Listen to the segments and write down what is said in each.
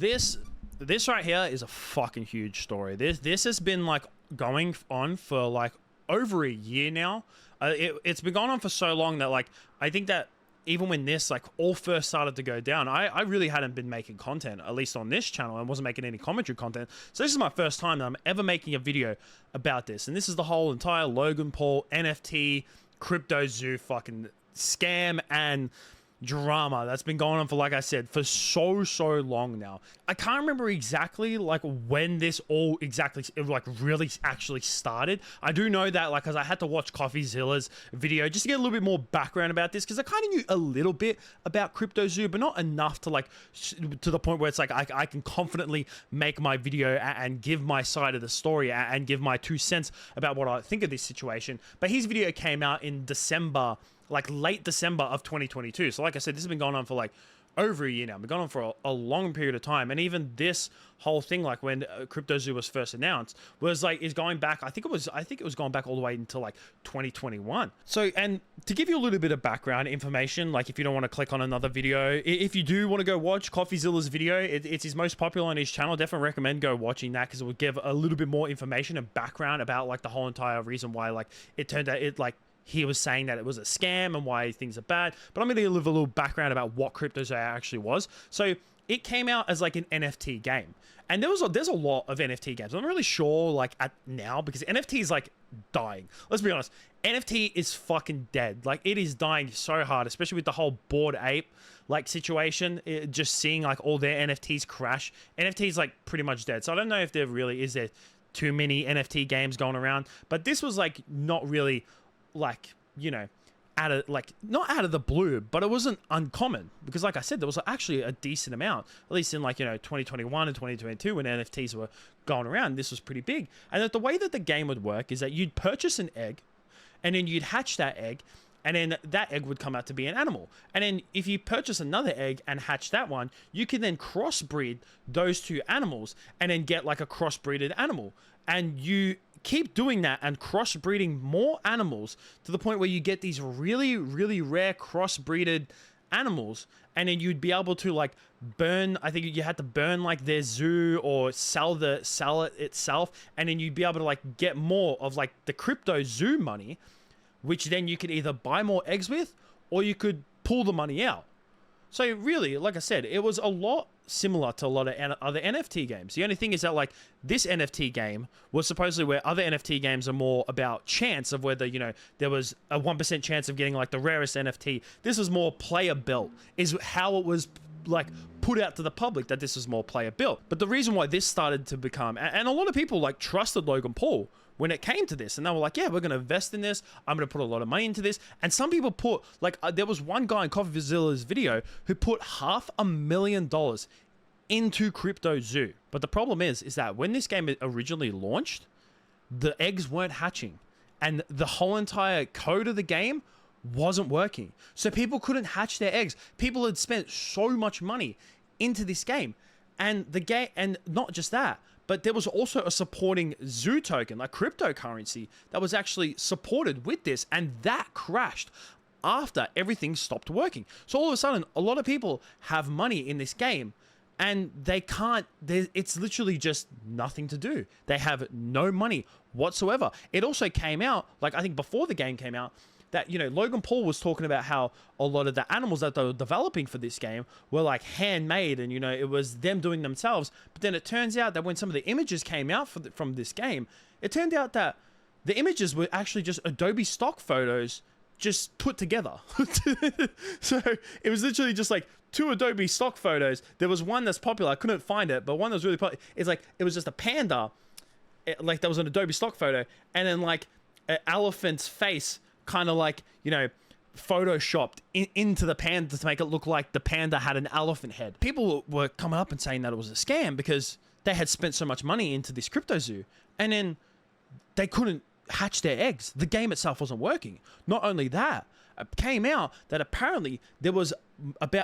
this right here is a fucking huge story. This has been like going on for like over a year now. It's been going on for so long that like I think that even when this like all first started to go down, I really hadn't been making content, at least on this channel, and wasn't making any commentary content. So this is my first time that I'm ever making a video about this, and this is the whole entire Logan Paul NFT crypto zoo fucking scam and drama that's been going on for, like I said, for so long now. I can't remember exactly like when this all exactly like really actually started. I do know that like because I had to watch CoffeeZilla's video just to get a little bit more background about this, because I kind of knew a little bit about crypto zoo, but not enough to like to the point where it's like I can confidently make my video and give my side of the story and give my 2 cents about what I think of this situation. But his video came out in December, like late December of 2022. So like I said, this has been going on for like over a year now. It's been going on for a long period of time. And even this whole thing, like when Crypto Zoo was first announced, was like, is going back, I think it was going back all the way until like 2021. So, and to give you a little bit of background information, like if you don't want to click on another video, if you do want to go watch CoffeeZilla's video, it's his most popular on his channel. Definitely recommend go watching that, because it will give a little bit more information and background about like the whole entire reason why like it turned out it like he was saying that it was a scam and why things are bad. But I'm going to give a little background about what CryptoZoo actually was. So it came out as like an NFT game, and there's a lot of NFT games. I'm not really sure like at now, because NFT is like dying. Let's be honest, NFT is fucking dead. Like it is dying so hard, especially with the whole Bored Ape like situation. Just seeing like all their NFTs crash. NFT is like pretty much dead. So I don't know if there really is too many NFT games going around, but this was like not really like, you know, not out of the blue, but it wasn't uncommon, because like I said, there was actually a decent amount, at least in like, you know, 2021 and 2022 when NFTs were going around. This was pretty big. And that the way that the game would work is that you'd purchase an egg, and then you'd hatch that egg, and then that egg would come out to be an animal. And then if you purchase another egg and hatch that one, you can then crossbreed those two animals and then get like a crossbreeded animal. And you keep doing that and crossbreeding more animals to the point where you get these really rare crossbreeded animals, and then you'd be able to like burn, I think you had to burn like their zoo or sell it itself, and then you'd be able to like get more of like the crypto zoo money, which then you could either buy more eggs with, or you could pull the money out. So really, like I said, it was a lot similar to a lot of other NFT games. The only thing is that like this NFT game was supposedly where other NFT games are more about chance of whether, you know, there was a 1% chance of getting like the rarest NFT. This was more player built, is how it was like put out to the public, that this was more player built. But the reason why this started to become, and a lot of people like trusted Logan Paul when it came to this, and they were like, yeah, we're going to invest in this. I'm going to put a lot of money into this. And some people put like, there was one guy in CoffeeZilla's video who put $500,000 into Crypto Zoo. But the problem is that when this game originally launched, the eggs weren't hatching, and the whole entire code of the game wasn't working. So people couldn't hatch their eggs. People had spent so much money into this game, and the game, and not just that, but there was also a supporting zoo token, like cryptocurrency, that was actually supported with this, and that crashed after everything stopped working. So all of a sudden, a lot of people have money in this game, and they can't, it's literally just nothing to do. They have no money whatsoever. It also came out, like I think before the game came out, that, you know, Logan Paul was talking about how a lot of the animals that they were developing for this game were like handmade, and, you know, it was them doing themselves. But then it turns out that when some of the images came out from this game, it turned out that the images were actually just Adobe stock photos just put together. So it was literally just like 2 Adobe stock photos. There was one that's popular, I couldn't find it, but one that was really popular. It's like, it was just a panda, like that was an Adobe stock photo, and then like an elephant's face kind of like, you know, photoshopped into the panda to make it look like the panda had an elephant head. People were coming up and saying that it was a scam because they had spent so much money into this crypto zoo, and then they couldn't hatch their eggs. The game itself wasn't working. Not only that, it came out that apparently there was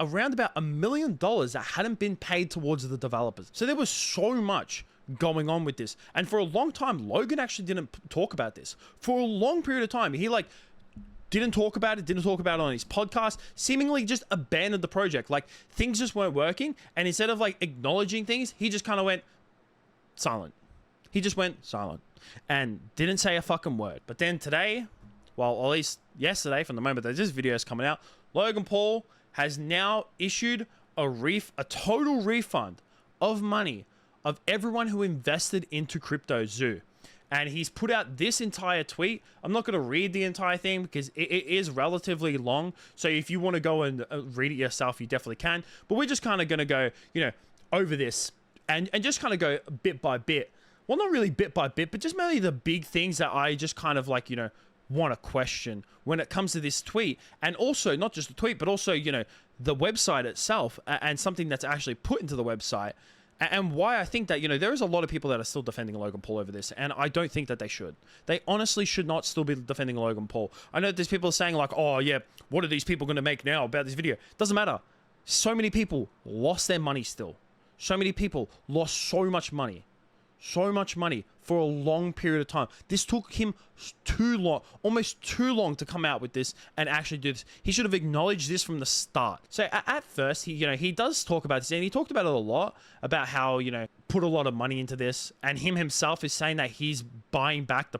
around about $1 million that hadn't been paid towards the developers. So there was so much going on with this, and for a long time Logan actually didn't talk about this. For a long period of time, he like didn't talk about it on his podcast, seemingly just abandoned the project. Like, things just weren't working, and instead of like acknowledging things, he just kind of went silent. He just went silent and didn't say a fucking word. But then today, well, at least yesterday, from the moment that this video is coming out, Logan Paul has now issued a total refund of money of everyone who invested into Crypto Zoo. And he's put out this entire tweet. I'm not going to read the entire thing because it is relatively long. So if you want to go and read it yourself, you definitely can. But we're just kind of going to go, over this and just kind of go bit by bit. Well, not really bit by bit, but just mainly the big things that I just kind of like, want to question when it comes to this tweet. And also, not just the tweet, but also, the website itself and something that's actually put into the website. And why I think that, there is a lot of people that are still defending Logan Paul over this, and I don't think that they should. They honestly should not still be defending Logan Paul. I know there's people saying like, oh yeah, what are these people going to make now about this video? Doesn't matter. So many people lost their money still. So many people lost so much money for a long period of time. This took him too long, almost too long to come out with this and actually do this. He should have acknowledged this from the start. So at first, he does talk about this, and he talked about it a lot, about how, put a lot of money into this, and him himself is saying that he's buying back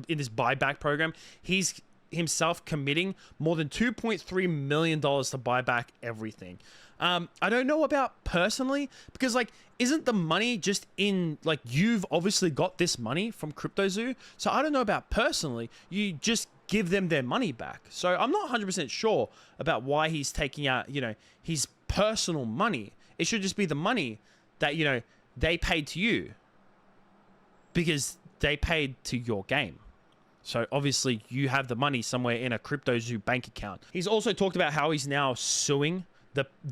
in this buyback program, he's himself committing more than $2.3 million to buy back everything. I don't know about personally, because like, isn't the money just in, like, you've obviously got this money from CryptoZoo, so I don't know about personally, you just give them their money back. So I'm not 100% sure about why he's taking out, his personal money. It should just be the money that, they paid to you because they paid to your game. So obviously you have the money somewhere in a CryptoZoo bank account. He's also talked about how he's now suing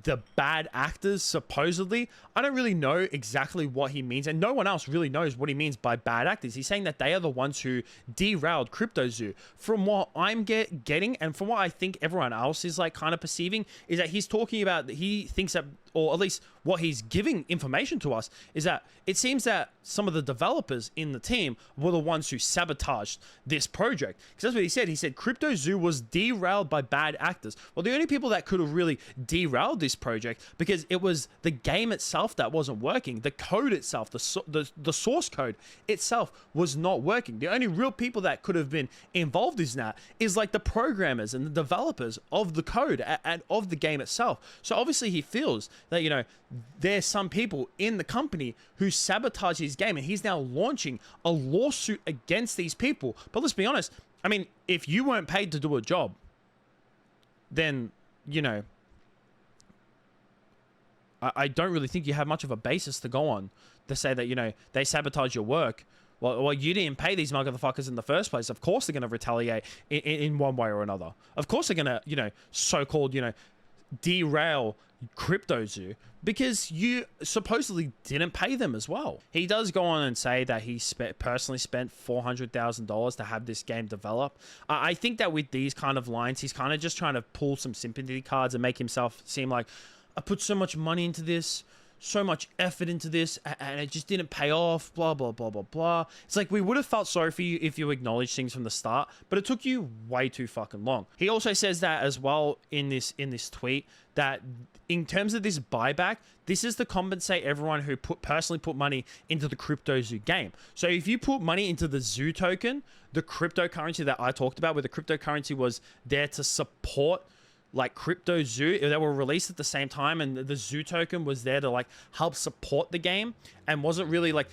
the bad actors, supposedly. I don't really know exactly what he means, and no one else really knows what he means by bad actors. He's saying that they are the ones who derailed CryptoZoo. From what I'm getting, and from what I think everyone else is like kind of perceiving, is that he's talking about, he thinks that, or at least what he's giving information to us, is that it seems that some of the developers in the team were the ones who sabotaged this project. Because that's what he said. He said CryptoZoo was derailed by bad actors. Well, the only people that could have really derailed this project, because it was the game itself that wasn't working. The code itself, the source code itself was not working. The only real people that could have been involved in that is like the programmers and the developers of the code and of the game itself. So obviously he feels that, there's some people in the company who sabotage his game, and he's now launching a lawsuit against these people. But let's be honest, I mean, if you weren't paid to do a job, then, I don't really think you have much of a basis to go on to say that, they sabotage your work. Well, you didn't pay these motherfuckers in the first place. Of course they're going to retaliate in one way or another. Of course they're going to, so-called, derail CryptoZoo because you supposedly didn't pay them as well. He does go on and say that he personally spent $400,000 to have this game develop. I think that with these kind of lines, he's kind of just trying to pull some sympathy cards and make himself seem like, I put so much money into this, so much effort into this, and it just didn't pay off, blah, blah, blah, blah, blah. It's like, we would have felt sorry for you if you acknowledged things from the start, but it took you way too fucking long. He also says that as well in this tweet, that in terms of this buyback, this is to compensate everyone who personally put money into the CryptoZoo game. So if you put money into the Zoo token, the cryptocurrency that I talked about, where the cryptocurrency was there to support like CryptoZoo, they were released at the same time, and the Zoo token was there to like help support the game, and wasn't really like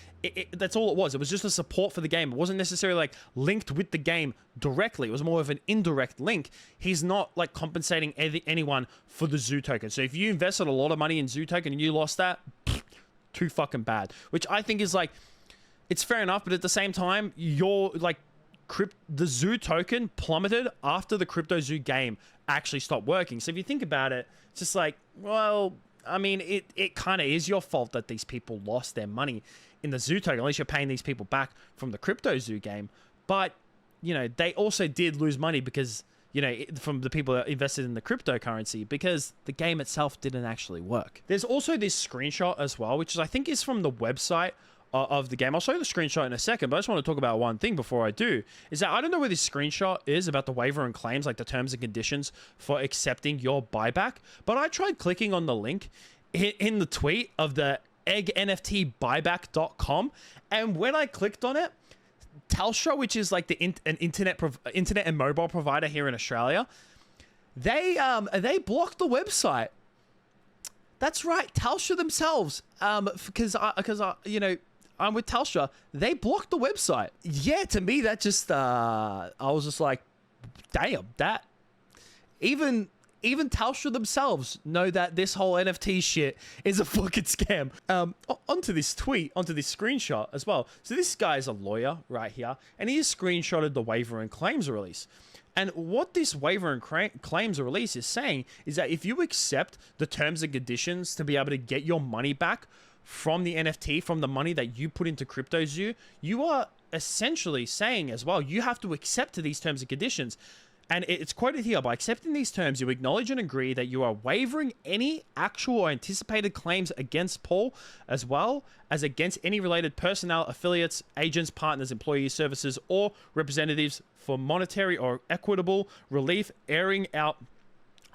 that's all it was. It was just a support for the game. It wasn't necessarily like linked with the game directly. It was more of an indirect link. He's not like compensating anyone for the Zoo token. So if you invested a lot of money in Zoo token and you lost that, too fucking bad. Which I think is like, it's fair enough, but at the same time, you're like, the Zoo token plummeted after the CryptoZoo game actually stopped working. So if you think about it, it's just like, well, I mean, it kind of is your fault that these people lost their money in the Zoo token. At least you're paying these people back from the CryptoZoo game. But, they also did lose money because, from the people that invested in the cryptocurrency, because the game itself didn't actually work. There's also this screenshot as well, which I think is from the website of the game. I'll show you the screenshot in a second, but I just want to talk about one thing before I do, is that I don't know where this screenshot is about the waiver and claims, like the terms and conditions for accepting your buyback, but I tried clicking on the link in the tweet of the eggNFTbuyback.com, and when I clicked on it, Telstra, which is like an internet and mobile provider here in Australia, they blocked the website. That's right, Telstra themselves, because you know, I'm with Telstra. They blocked the website. Yeah, to me that just I was just like, damn, that even Telstra themselves know that this whole NFT shit is a fucking scam. Onto this tweet, onto this screenshot as well. So this guy is a lawyer right here, and he has screenshotted the waiver and claims release. And what this waiver and claims release is saying is that if you accept the terms and conditions to be able to get your money back from the NFT, from the money that you put into CryptoZoo, you are essentially saying as well, you have to accept to these terms and conditions. And it's quoted here, by accepting these terms, you acknowledge and agree that you are waiving any actual or anticipated claims against Paul, as well as against any related personnel, affiliates, agents, partners, employees, services, or representatives for monetary or equitable relief airing out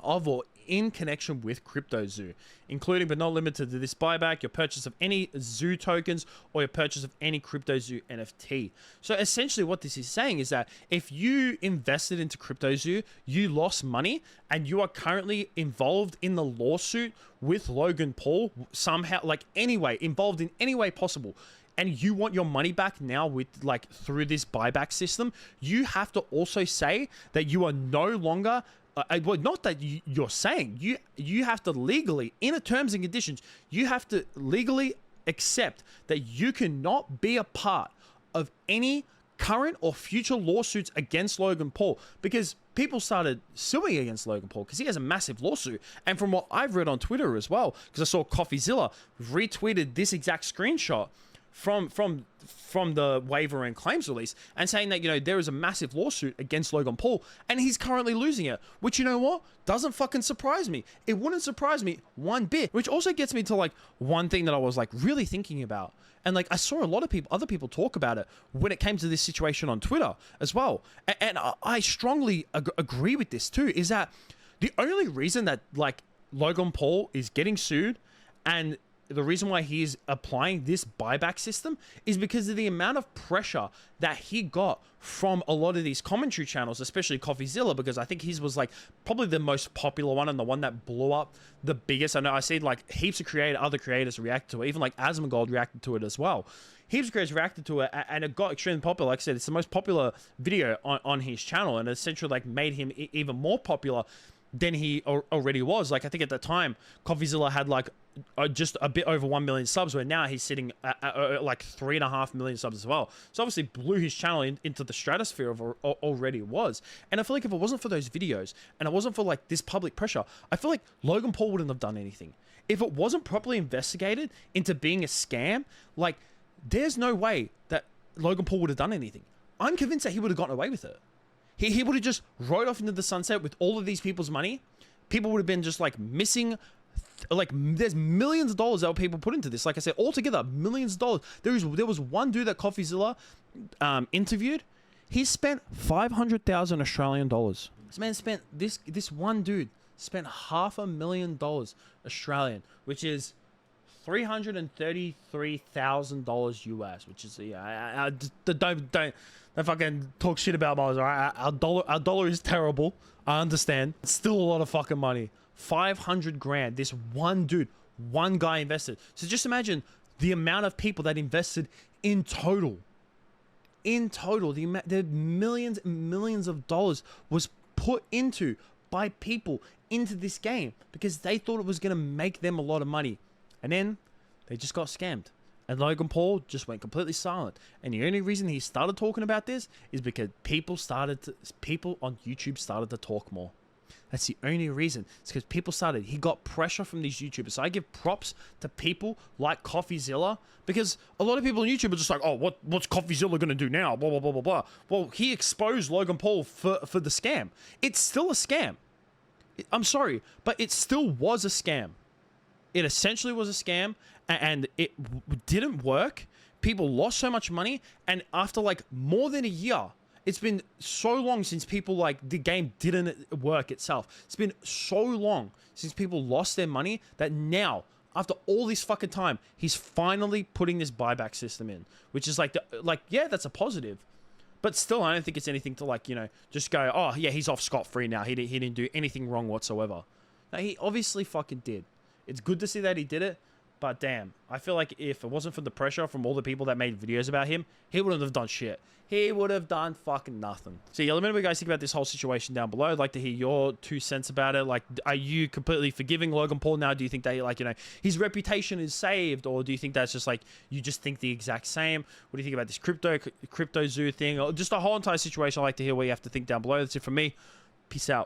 of or in connection with CryptoZoo, including but not limited to this buyback, your purchase of any Zoo tokens, or your purchase of any CryptoZoo NFT. So essentially what this is saying is that if you invested into CryptoZoo, you lost money, and you are currently involved in the lawsuit with Logan Paul, somehow, like anyway, involved in any way possible, and you want your money back now with like through this buyback system, you have to also say that you are no longer well, not that you're saying, you have to legally, in a terms and conditions, you have to legally accept that you cannot be a part of any current or future lawsuits against Logan Paul, because people started suing against Logan Paul because he has a massive lawsuit. And from what I've read on Twitter as well, because I saw CoffeeZilla retweeted this exact screenshot from the waiver and claims release, and saying that, you know, there is a massive lawsuit against Logan Paul and he's currently losing it, which, you know what, doesn't fucking surprise me. It wouldn't surprise me one bit, which also gets me to like one thing that I was like really thinking about. And like, I saw a lot of other people talk about it when it came to this situation on Twitter as well. And I strongly agree with this too, is that the only reason that like Logan Paul is getting sued, and the reason why he's applying this buyback system, is because of the amount of pressure that he got from a lot of these commentary channels, especially CoffeeZilla, because I think his was like probably the most popular one and the one that blew up the biggest. I know I see like heaps of other creators react to it, even like Asmongold reacted to it as well. Heaps of creators reacted to it, and it got extremely popular. Like I said, it's the most popular video on his channel, and it essentially like made him even more popular than he already was. Like, I think at the time, CoffeeZilla had like just a bit over 1 million subs, where now he's sitting at like 3.5 million subs as well. So obviously blew his channel into the stratosphere of already was. And I feel like if it wasn't for those videos, and it wasn't for like this public pressure, I feel like Logan Paul wouldn't have done anything. If it wasn't properly investigated into being a scam, like, there's no way that Logan Paul would have done anything. I'm convinced that he would have gotten away with it. He would have just rode off into the sunset with all of these people's money. People would have been just like missing. Like, there's millions of dollars that people put into this. Like I said, altogether, millions of dollars. There was one dude that CoffeeZilla interviewed. He spent 500,000 Australian dollars. This man spent, this one dude spent $500,000 Australian, which is $333,000 US, which is, yeah, don't fucking talk shit about Mars, all right? Our dollar is terrible. I understand. It's still a lot of fucking money. 500 grand. This one dude, one guy invested. So just imagine the amount of people that invested in total. In total, the millions and millions of dollars was put into by people into this game because they thought it was going to make them a lot of money. And then they just got scammed. And Logan Paul just went completely silent. And the only reason he started talking about this is because people on YouTube started to talk more. That's the only reason. It's because people started. He got pressure from these YouTubers. So I give props to people like CoffeeZilla, because a lot of people on YouTube are just like, oh, what's CoffeeZilla going to do now? Blah, blah, blah, blah, blah. Well, he exposed Logan Paul for the scam. It's still a scam. I'm sorry, but it still was a scam. It essentially was a scam, and it didn't work. people lost so much money, and after like more than a year, it's been so long since people like the game didn't work itself. It's been so long since people lost their money that now, after all this fucking time, he's finally putting this buyback system in, which is like, yeah, that's a positive. But still, I don't think it's anything to like, just go, oh yeah, he's off scot-free now. He didn't do anything wrong whatsoever. No, he obviously fucking did. It's good to see that he did it, but damn, I feel like if it wasn't for the pressure from all the people that made videos about him, he wouldn't have done shit. He would have done fucking nothing. So yeah, let me know what you guys think about this whole situation down below. I'd like to hear your 2 cents about it. Like, are you completely forgiving Logan Paul now? Do you think that, like, his reputation is saved? Or do you think that's just like, you just think the exact same? What do you think about this crypto zoo thing? Or just the whole entire situation? I'd like to hear what you have to think down below. That's it from me. Peace out.